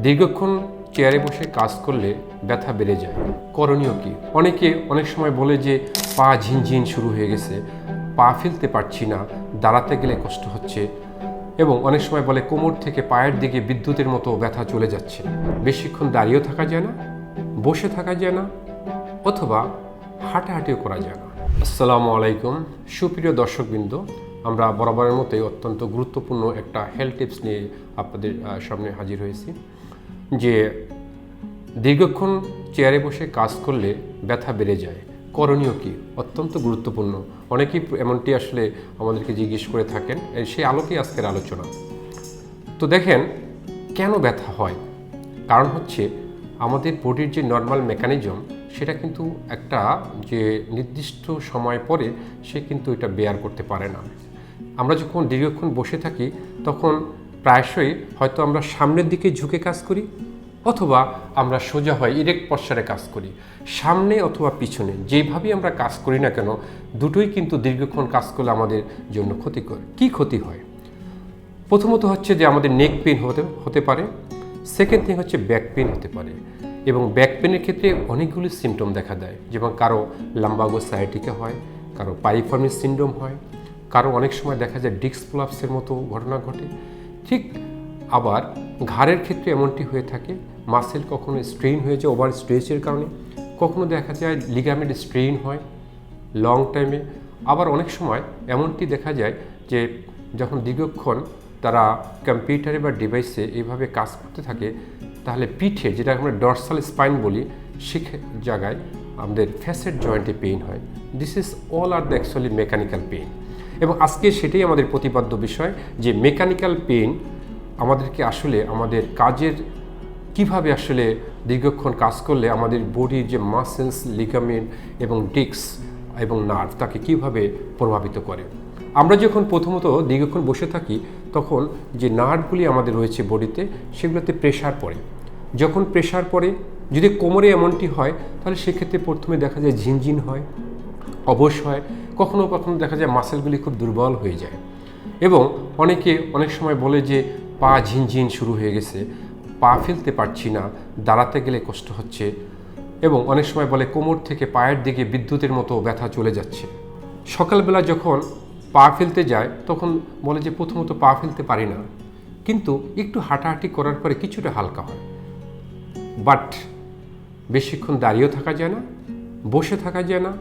দীর্ঘক্ষণ চেয়ারে বসে কাজ করলে ব্যথা বেড়ে যায়। করণীয় কি? অনেকে অনেক সময় বলে যে পা ঝিনঝিন শুরু হয়ে গেছে, পা ফেলতে পারছি না, দাঁড়াতে গেলে কষ্ট হচ্ছে, এবং অনেক সময় বলে কোমর থেকে পায়ের দিকে বিদ্যুতের মতো ব্যথা চলে যাচ্ছে। বেশিক্ষণ দাঁড়িয়েও থাকা যায় না, বসে থাকা যায় না, অথবা হাঁটাহাঁটিও করা যায় না। আসসালামু আলাইকুম সুপ্রিয় দর্শকবৃন্দ, আমরা বরাবরের মতোই অত্যন্ত গুরুত্বপূর্ণ একটা হেলথ টিপস নিয়ে আপনাদের সামনে হাজির হয়েছি। যে দীর্ঘক্ষণ চেয়ারে বসে কাজ করলে ব্যথা বেড়ে যায়, করণীয় কি? অত্যন্ত গুরুত্বপূর্ণ। অনেকেই এমনটি আসলে আমাদেরকে জিজ্ঞেস করে থাকেন, সেই আলোকেই আজকের আলোচনা। তো দেখেন, কেন ব্যথা হয়? কারণ হচ্ছে আমাদের বডির যে নর্মাল মেকানিজম, সেটা কিন্তু একটা যে নির্দিষ্ট সময় পরে সে কিন্তু এটা বেয়ার করতে পারে না। আমরা যখন দীর্ঘক্ষণ বসে থাকি তখন প্রায়শই হয়তো আমরা সামনের দিকে ঝুঁকে কাজ করি, অথবা আমরা সোজা হয় ইরেক্ট পশ্চারে কাজ করি। সামনে অথবা পিছনে যেভাবেই আমরা কাজ করি না কেন, দুটোই কিন্তু দীর্ঘক্ষণ কাজ করলে আমাদের জন্য ক্ষতিকর। কি ক্ষতি হয়? প্রথমত হচ্ছে যে আমাদের নেক পেন হতে পারে। সেকেন্ড থিং হচ্ছে ব্যাক পেন হতে পারে, এবং ব্যাক পেনের ক্ষেত্রে অনেকগুলি সিমটম দেখা দেয়। যেমন কারো লাম্বাগো সায়াটিকা হয়, কারো পাইরিফর্মি সিনড্রোম হয়, কারো অনেক সময় দেখা যায় ডিস্ক প্রলাপসের মতো ঘটনা ঘটে। ঠিক আবার ঘাড়ের ক্ষেত্রে এমনটি হয়ে থাকে, মাসেল কখনো স্ট্রেইন হয়ে যায় ওভার স্ট্রেচের কারণে, কখনো দেখা যায় লিগামেন্ট স্ট্রেইন হয় লং টাইমে। আবার অনেক সময় এমনটি দেখা যায় যে যখন দীর্ঘক্ষণ তারা কম্পিউটারে বা ডিভাইসে এইভাবে কাজ করতে থাকে, তাহলে পিঠে, যেটা আমরা ডরসাল স্পাইন বলি, সে জায়গায় আমাদের ফ্যাসেট জয়েন্টে পেইন হয়। This is all are the actually mechanical pain. এবং আজকে সেটাই আমাদের প্রতিপাদ্য বিষয়, যে মেকানিক্যাল পেইন আমাদেরকে আসলে আমাদের কাজের কিভাবে আসলে দীর্ঘক্ষণ কাজ করলে আমাদের বডির যে মাসেলস, লিগামেন্ট এবং ডিস্ক এবং নার্ভ তাকে কিভাবে প্রভাবিত করে। আমরা যখন প্রথমত দীর্ঘক্ষণ বসে থাকি তখন যে নার্ভগুলি আমাদের রয়েছে বডিতে, সেগুলোতে প্রেশার পড়ে। যখন প্রেশার পড়ে, যদি কোমরে এমনটি হয়, তাহলে সেক্ষেত্রে প্রথমে দেখা যায় ঝিনঝিন হয়, অবশ হয়, কখনো কখনো দেখা যায় মাসেলগুলি খুব দুর্বল হয়ে যায়। এবং অনেকে অনেক সময় বলে যে পা ঝিনঝিন শুরু হয়ে গেছে, পা ফেলতে পারছি না, দাঁড়াতে গেলে কষ্ট হচ্ছে, এবং অনেক সময় বলে কোমর থেকে পায়ের দিকে বিদ্যুতের মতো ব্যথা চলে যাচ্ছে। সকালবেলা যখন পা ফেলতে যায় তখন বলে যে প্রথমত পা ফেলতে পারি না, কিন্তু একটু হাঁটাহাঁটি করার পরে কিছুটা হালকা হয়। বাট বেশিক্ষণ দাঁড়িয়েও থাকা যায় না, বসে থাকা যায় না,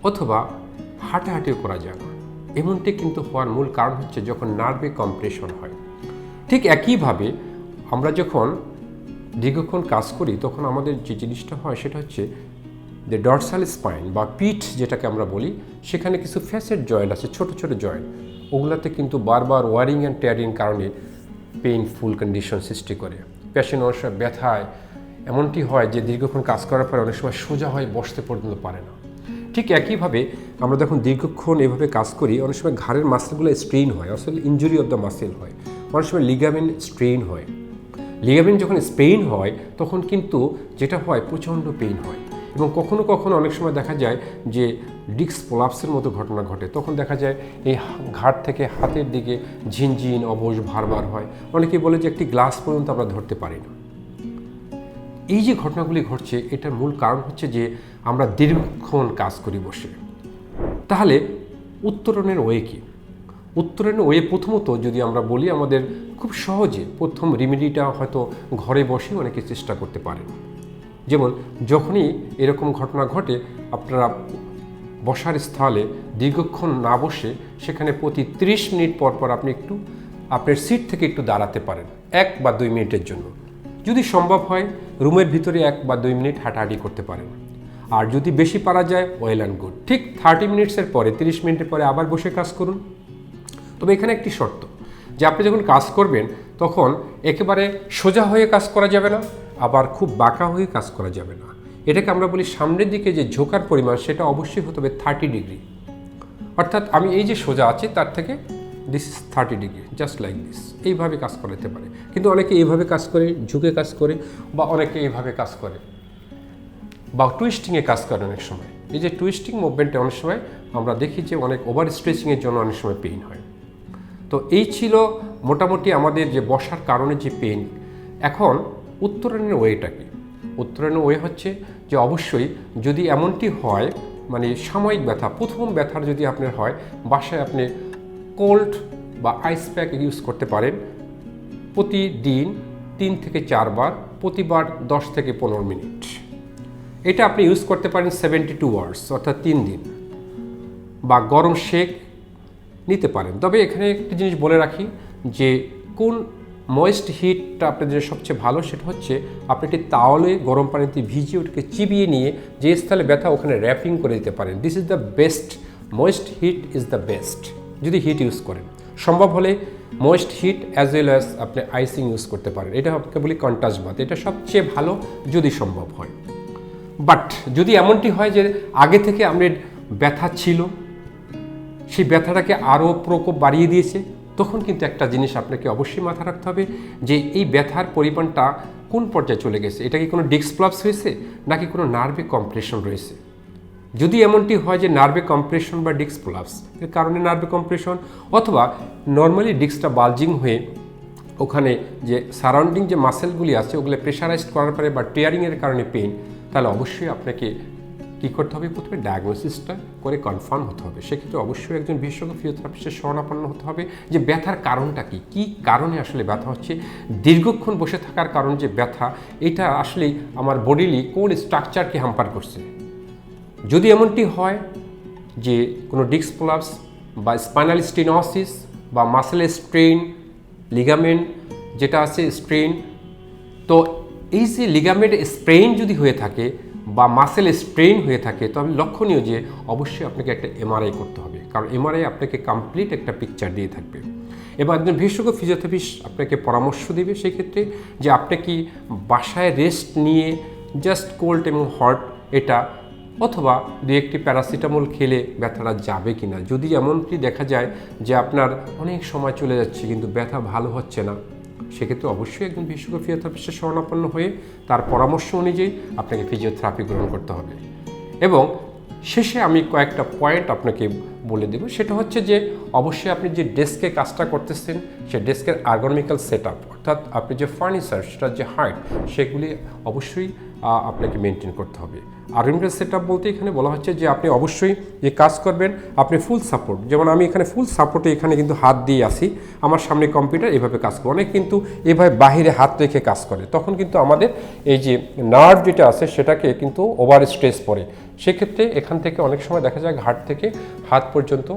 অথবা হাঁটাহাঁটিও করা যায় না। এমনটি কিন্তু হওয়ার মূল কারণ হচ্ছে যখন নার্ভে কম্প্রেশন হয়। ঠিক একইভাবে আমরা যখন দীর্ঘক্ষণ কাজ করি তখন আমাদের যে জিনিসটা হয় সেটা হচ্ছে যে ডরসাল স্পাইন বা পিঠ যেটাকে আমরা বলি, সেখানে কিছু ফ্যাসেট জয়েন্ট আছে, ছোট ছোট জয়েন্ট, ওগুলাতে কিন্তু বারবার ওয়ারিং অ্যান্ড টেয়ারিং কারণে পেইনফুল কন্ডিশন সৃষ্টি করে। পেশেন্ট অনেক সময় ব্যথায় এমনটি হয় যে দীর্ঘক্ষণ কাজ করার পরে অনেক সময় সোজা হয়ে বসতে পর্যন্ত পারে না। ঠিক একইভাবে আমরা যখন দীর্ঘক্ষণ এভাবে কাজ করি, অনেক সময় ঘাড়ের মাসেলগুলো স্ট্রেইন হয়, আসলে ইনজুরি অফ দ্য মাসেল হয়, অনেক সময় লিগামেন্ট স্ট্রেইন হয়। লিগামেন্ট যখন স্ট্রেইন হয় তখন কিন্তু যেটা হয় প্রচণ্ড পেইন হয়, এবং কখনো কখনো অনেক সময় দেখা যায় যে ডিস্ক প্রলাপসের মতো ঘটনা ঘটে। তখন দেখা যায় এই ঘাড় থেকে হাতের দিকে ঝিনঝিন, অবশ ভারবার হয়। অনেকেই বলে যে একটি গ্লাস পর্যন্ত আমরা ধরতে পারি না। এই যে ঘটনাগুলি ঘটছে, এটার মূল কারণ হচ্ছে যে আমরা দীর্ঘক্ষণ কাজ করি বসে। তাহলে উত্তরণের ওয়ে কি? উত্তরণের ওয়ে প্রথমত যদি আমরা বলি, আমাদের খুব সহজে প্রথম রেমেডিটা হয়তো ঘরে বসে অনেকে চেষ্টা করতে পারেন। যেমন যখনই এরকম ঘটনা ঘটে, আপনারা বসার স্থলে দীর্ঘক্ষণ না বসে সেখানে প্রতি 30 মিনিট পর পর আপনি একটু আপনার সিট থেকে একটু দাঁড়াতে পারেন 1 বা 2 মিনিটের জন্য। যদি সম্ভব হয় রুমের ভিতরে 1 বা 2 মিনিট হাঁটাহাঁটি করতে পারেন। আর যদি বেশি পারা যায়, ওয়েল অ্যান্ড গুড। ঠিক 30 মিনিটসের পরে, 30 মিনিটের পরে আবার বসে কাজ করুন। তবে এখানে একটি শর্ত, যে আপনি যখন কাজ করবেন তখন একেবারে সোজা হয়ে কাজ করা যাবে না, আবার খুব বাঁকা হয়ে কাজ করা যাবে না। এটাকে আমরা বলি সামনের দিকে যে ঝোঁকার পরিমাণ, সেটা অবশ্যই হতে হবে 30 ডিগ্রি। অর্থাৎ আমি এই যে সোজা আছি তার থেকে this is 30 degree, just like this. এইভাবে কাজ করাতে পারে। কিন্তু অনেকে এইভাবে কাজ করে, ঝুঁকে কাজ করে, বা অনেকে এইভাবে কাজ করে, বা টুইস্টিংয়ে কাজ করে। অনেক সময় এই যে টুইস্টিং মুভমেন্টে অনেক সময় আমরা দেখি যে অনেক ওভার স্ট্রেচিংয়ের জন্য অনেক সময় পেইন হয়। তো এই ছিল মোটামুটি আমাদের যে বসার কারণে যে পেইন। এখন উত্তরণের ওয়েটা কি? উত্তরণের ওয়ে হচ্ছে যে অবশ্যই যদি এমনটি হয় মানে সাময়িক ব্যথা, প্রথম ব্যথার যদি আপনার হয়, বাসায় আপনি কোল্ড বা আইস প্যাক ইউজ করতে পারেন প্রতিদিন 3 থেকে 4 বার, প্রতিবার 10 থেকে 15 মিনিট। এটা আপনি ইউজ করতে পারেন 72 আওয়ার্স অর্থাৎ 3 দিন, বা গরম শেক নিতে পারেন। তবে এখানে একটি জিনিস বলে রাখি যে কোন ময়েস্ট হিটটা আপনাদের সবচেয়ে ভালো, সেটা হচ্ছে আপনি একটি তাওয়ালে গরম পানিতে ভিজিয়ে ওটাকে চিবিয়ে নিয়ে যে স্থলে ব্যথা ওখানে র্যাপিং করে দিতে পারেন। This is the best, moist heat is the best যদি হিট ইউজ করেন। সম্ভব হলে moist heat as well as আপনি আইসিং ইউজ করতে পারেন। এটা আপনাকে বলি কন্টাস বাথ, এটা সবচেয়ে ভালো যদি সম্ভব হয়। বাট যদি এমনটি হয় যে আগে থেকে আপনার ব্যথা ছিল, সেই ব্যথাটাকে আরও প্রকোপ বাড়িয়ে দিয়েছে, তখন কিন্তু একটা জিনিস আপনাকে অবশ্যই মাথায় রাখতে হবে যে এই ব্যথার পরিমাণটা কোন পর্যায়ে চলে গেছে। এটা কি কোনো ডিস্ক প্লাপস হয়েছে নাকি কোনো নার্ভে কম্প্রেশন রয়েছে? যদি এমনটি হয় যে নার্ভে কম্প্রেশন বা ডিস্ক প্লাপস এর কারণে নার্ভে কম্প্রেশন, অথবা নর্মালি ডিস্কটা বালজিং হয়ে ওখানে যে সারাউন্ডিং যে মাসেলগুলি আছে ওগুলো প্রেশারাইজড করার পরে বা টিয়ারিংয়ের কারণে পেইন, তাহলে অবশ্যই আপনাকে কী করতে হবে? প্রথমে ডায়াগনোসিসটা করে কনফার্ম হতে হবে। সেক্ষেত্রে অবশ্যই একজন বিশেষজ্ঞ ফিজিওথেরাপিস্টের শরণাপন্ন হতে হবে যে ব্যথার কারণটা কী, কী কারণে আসলে ব্যথা হচ্ছে। দীর্ঘক্ষণ বসে থাকার কারণ যে ব্যথা, এটা আসলে আমার বডিলি কোন স্ট্রাকচারকে হ্যাম্পার করছে। যদি এমনটি হয় যে কোনো ডিস্ক প্রলাপস বা স্পাইনাল স্টেনোসিস বা মাসেল স্ট্রেইন, লিগামেন্ট যেটা আছে স্ট্রেইন, তো এই যে লিগামেন্ট স্প্রেইন যদি হয়ে থাকে বা মাসেল স্ট্রেইন হয়ে থাকে, তবে লক্ষণীয় যে অবশ্যই আপনাকে একটা এমআরআই করতে হবে, কারণ এমআরআই আপনাকে কমপ্লিট একটা পিকচার দিয়ে থাকবে। এবং একজন বিশেষজ্ঞ ফিজিওথেরাপিস্ট আপনাকে পরামর্শ দেবে সেক্ষেত্রে যে আপনি কি বাসায় রেস্ট নিয়ে জাস্ট কোল্ড এবং হট এটা, অথবা দু একটি প্যারাসিটামল খেলে ব্যথাটা যাবে কি না। যদি এমনটি দেখা যায় যে আপনার অনেক সময় চলে যাচ্ছে কিন্তু ব্যথা ভালো হচ্ছে না, সেক্ষেত্রে অবশ্যই একজন বিশেষজ্ঞ ফিজিওথেরাপিস্টের শরণাপন্ন হয়ে তার পরামর্শ অনুযায়ী আপনাকে ফিজিওথেরাপি গ্রহণ করতে হবে। এবং শেষে আমি কয়েকটা পয়েন্ট আপনাকে বলে দেব, সেটা হচ্ছে যে অবশ্যই আপনি যে ডেস্কে কাজটা করতেছেন সে ডেস্কের আর্গোনমিক্যাল সেট আপ, অর্থাৎ আপনি যে ফার্নিচার সেটার যে হাইট সেগুলি অবশ্যই আপনাকে মেনটেন করতে হবে। আর্গোনমিক্যাল সেট আপ বলতে এখানে বলা হচ্ছে যে আপনি অবশ্যই যে কাজ করবেন আপনি ফুল সাপোর্ট, যেমন আমি এখানে ফুল সাপোর্টে এখানে কিন্তু হাত দিয়ে আসি, আমার সামনে কম্পিউটার, এভাবে কাজ করে। অনেক কিন্তু এভাবে বাহিরে হাত রেখে কাজ করে, তখন কিন্তু আমাদের এই যে নার্ভ যেটা আছে সেটাকে কিন্তু ওভার স্ট্রেস পড়ে। সেক্ষেত্রে এখান থেকে অনেক সময় দেখা যায় ঘাট থেকে হাত পর্যন্ত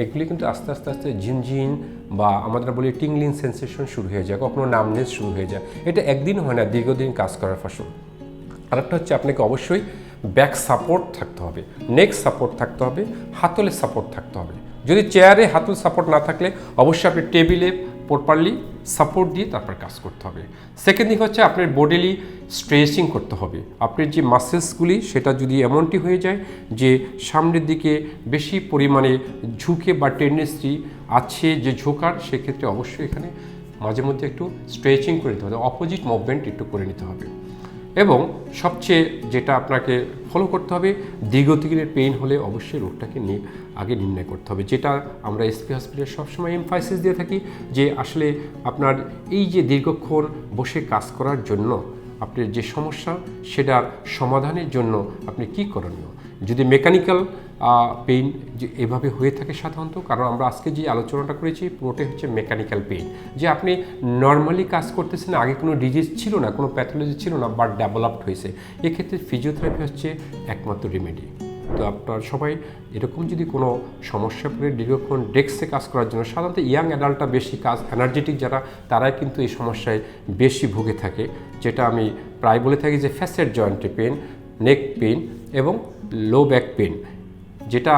এগুলি কিন্তু আস্তে আস্তে আস্তে ঝিনঝিন বা আমাদের বলি টিংলিং সেন্সেশন শুরু হয়ে যায়, কখনো নামনেস শুরু হয়ে যায়। এটা একদিন হয় না, দীর্ঘদিন কাজ করার ফসল। আরেকটা হচ্ছে আপনাকে অবশ্যই ব্যাক সাপোর্ট থাকতে হবে, নেক সাপোর্ট থাকতে হবে, হাতলের সাপোর্ট থাকতে হবে। যদি চেয়ারে হাতল সাপোর্ট না থাকলে অবশ্যই আপনি টেবিলে প্রপারলি সাপোর্ট দিয়ে তারপর কাজ করতে হবে। সেকেন্ড দিক হচ্ছে আপনার বডিলি স্ট্রেচিং করতে হবে। আপনার যে মাসেলসগুলি সেটা যদি এমনটি হয়ে যায় যে সামনের দিকে বেশি পরিমাণে ঝুঁকে বা টেন্ডেন্সি আছে যে ঝোঁকার, সেক্ষেত্রে অবশ্যই এখানে মাঝে মধ্যে একটু স্ট্রেচিং করে নিতে হবে, অপোজিট মুভমেন্ট একটু করে নিতে হবে। এবং সবচেয়ে যেটা আপনাকে ফলো করতে হবে, দীর্ঘদিনের পেইন হলে অবশ্যই রোগটাকে আগে নির্ণয় করতে হবে, যেটা আমরা এসপি হসপিটালে সবসময় এমফাসিস দিয়ে থাকি যে আসলে আপনার এই যে দীর্ঘক্ষণ বসে কাজ করার জন্য আপনার যে সমস্যা সেটার সমাধানের জন্য আপনি কি করণীয়। যদি মেকানিক্যাল পেইন যে এভাবে হয়ে থাকে সাধারণত, কারণ আমরা আজকে যে আলোচনাটা করেছি পুরোটাই হচ্ছে মেকানিক্যাল পেইন, যে আপনি নর্মালি কাজ করতেছেন, আগে কোনো ডিজিজ ছিল না, কোনো প্যাথোলজি ছিল না, বাট ডেভেলপড হয়েছে, এক্ষেত্রে ফিজিওথেরাপি হচ্ছে একমাত্র রেমেডি। তো আপনার সবাই এরকম যদি কোনো সমস্যা পড়ে দীর্ঘক্ষণ ডেস্কে কাজ করার জন্য, সাধারণত ইয়াং অ্যাডাল্টটা বেশি কাজ এনার্জেটিক যারা, তারাই কিন্তু এই সমস্যায় বেশি ভুগে থাকে, যেটা আমি প্রায় বলে থাকি যে ফ্যাসেট জয়েন্টে পেন, নেক পেন এবং লো ব্যাক পেন, যেটা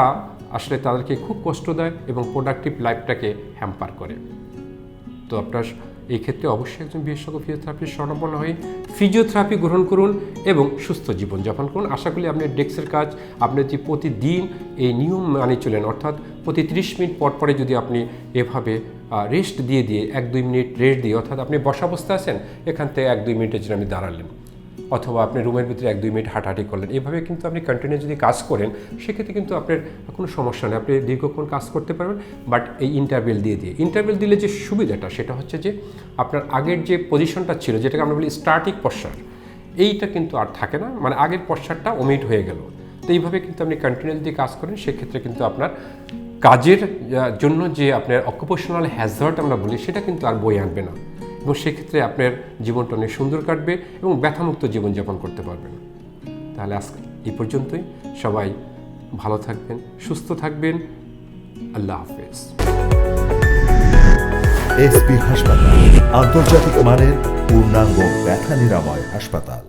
আসলে তাদেরকে খুব কষ্ট দেয় এবং প্রোডাক্টিভ লাইফটাকে হ্যাম্পার করে। তো আপনার এই ক্ষেত্রে অবশ্যই একজন বিশেষজ্ঞ ফিজিওথেরাপির শরণাপন্ন হয়ে ফিজিওথেরাপি গ্রহণ করুন এবং সুস্থ জীবনযাপন করুন। আশা করি আপনার ডেস্কের কাজ আপনি যদি প্রতিদিন এই নিয়ম মানি চলেন, অর্থাৎ প্রতি 30 মিনিট পর পরে যদি আপনি এভাবে রেস্ট দিয়ে 1-2 মিনিট রেস্ট দিয়ে, অর্থাৎ আপনি বসা অবস্থায় আছেন, এখান থেকে 1-2 মিনিটের জন্য আপনি দাঁড়ালেন, অথবা আপনি রুমের ভিতরে 1-2 মিনিট হাঁটাহাঁটি করলেন, এভাবে কিন্তু আপনি কন্টিনিউ যদি কাজ করেন সেক্ষেত্রে কিন্তু আপনার কোনো সমস্যা নেই, আপনি দীর্ঘক্ষণ কাজ করতে পারবেন। বাট এই ইন্টারভেল দিলে যে সুবিধাটা সেটা হচ্ছে যে আপনার আগের যে পজিশনটা ছিল, যেটাকে আমরা বলি স্ট্যাটিক পশ্চার, এইটা কিন্তু আর থাকে না, মানে আগের পশ্চারটা ওমিট হয়ে গেল। তো এইভাবে কিন্তু আপনি কন্টিনিউ যদি কাজ করেন সেক্ষেত্রে কিন্তু আপনার কাজের জন্য যে আপনার অকুপেশনাল হ্যাজার্ড আমরা বলি সেটা কিন্তু আর বয়ে আনবে না, এবং সেক্ষেত্রে আপনার জীবনটা অনেক সুন্দর কাটবে এবং ব্যথামুক্ত জীবনযাপন করতে পারবেন। তাহলে আজকে এই পর্যন্তই, সবাই ভালো থাকবেন, সুস্থ থাকবেন, আল্লাহ হাফেজ। এসবি হাসপাতাল, আন্তর্জাতিক মানের পূর্ণাঙ্গ ব্যথা নিরাময় হাসপাতাল।